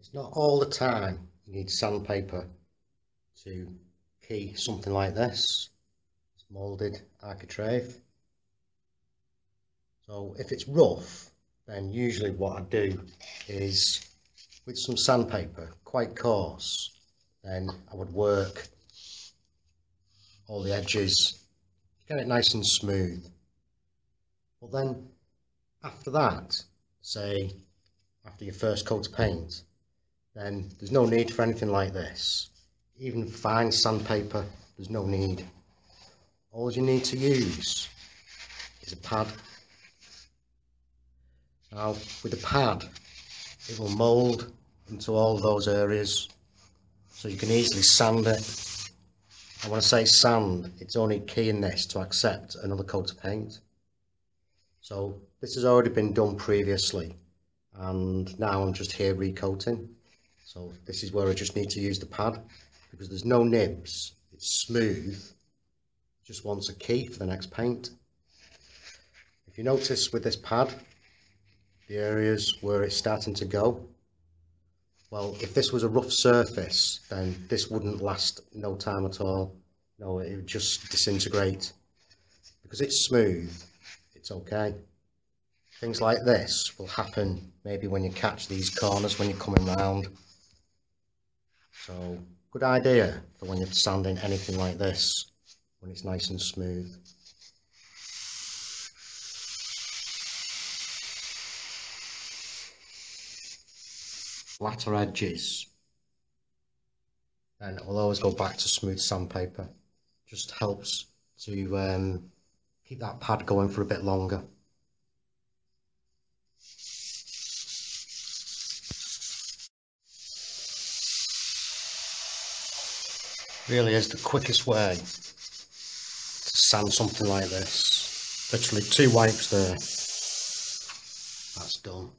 It's not all the time you need sandpaper to key something like this. It's moulded architrave. So if it's rough, then usually what I do is with some sandpaper, quite coarse, then I would work all the edges, get it nice and smooth. But then after that, say after your first coat of paint, then there's no need for anything like this. Even fine sandpaper, there's no need. All you need to use is a pad. Now with the pad, it will mould into all those areas, so you can easily sand it. And when I say sand, it's only keying this to accept another coat of paint. So this has already been done previously, and now I'm just here recoating. So this is where I just need to use the pad, because there's no nibs, it's smooth, just wants a key for the next paint. If you notice with this pad, the areas where it's starting to go, well, if this was a rough surface, then this wouldn't last no time at all. No, it would just disintegrate. Because it's smooth, it's okay. Things like this will happen maybe when you catch these corners when you're coming round. So, good idea for when you're sanding anything like this, when it's nice and smooth. Flatter edges, and it will always go back to smooth sandpaper. Just helps to keep that pad going for a bit longer. Really is the quickest way to sand something like this. Literally 2 wipes there, that's done.